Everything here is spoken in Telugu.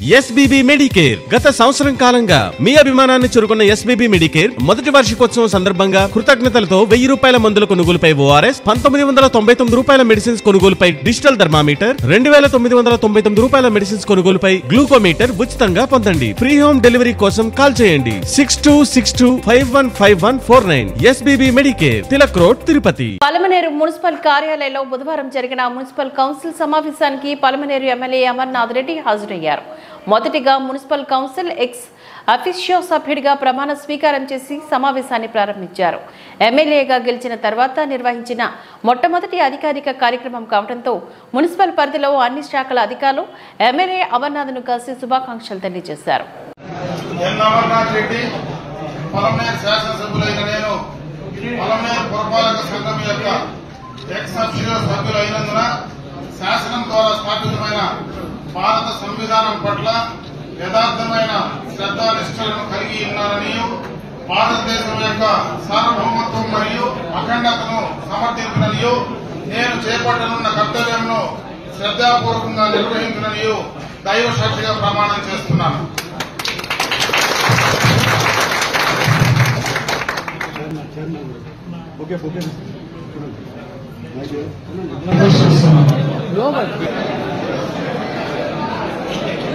ఎస్బీబీ మెడికేర్ గత సంవత్సరం కాలంగా మీ అభిమానాన్ని చురుకున్న ఎస్బీబీ మెడికేర్ మొదటి వార్షికోత్సవం సందర్భంగా కృతజ్ఞతలతో ₹1000 మందుల కొనుగోలుపై ఓఆర్ఎస్, ₹1999 మెడిసిన్స్ కొనుగోలుపై డిజిటల్ థర్మామీటర్, ₹2999 మెడిసిన్స్ కొనుగోలుపై గ్లూకోమీటర్ ఉచితంగా పొందండి. ఫ్రీ హోమ్ డెలివరీ కోసం కాల్ చేయండి 6262515149. SBB Medicare, Tilak road, Tirupati. Palamaneru municipal కార్యాలయంలో బుధవారం జరిగిన మున్సిపల్ కౌన్సిల్ సమావేశానికి పలమనేరు ఎమ్మెల్యే అమర్నాథ్ రెడ్డి హాజరయ్యారు. మొదటిగా మున్సిపల్ కౌన్సిల్ ఎక్స్ అఫీషియో సభ్యుడిగా ప్రమాణ స్వీకారం చేసి సమావేశాన్ని ప్రారంభించారు. ఎమ్మెల్యేగా గెలిచిన తర్వాత నిర్వహించిన మొట్టమొదటి అధికారిక కార్యక్రమం కావడంతో మున్సిపల్ పరిధిలో అన్ని శాఖల అధికారులు ఎమ్మెల్యే అమర్నాథ్ను కలిసి శుభాకాంక్షలు తెలియజేశారు. శాసనం ద్వారా స్థాపితమైన భారత సంవిధానం పట్ల యథార్థమైన శ్రద్ధానిష్టలను కలిగి ఉన్నారని, భారతదేశం యొక్క సార్వభౌమత్వం మరియు అఖండతను సమర్థించునని, నేను చేపట్టనున్న కర్తవ్యంను శ్రద్ధాపూర్వకంగా నిర్వహించునని దైవ సాక్షిగా ప్రమాణం చేస్తున్నాను.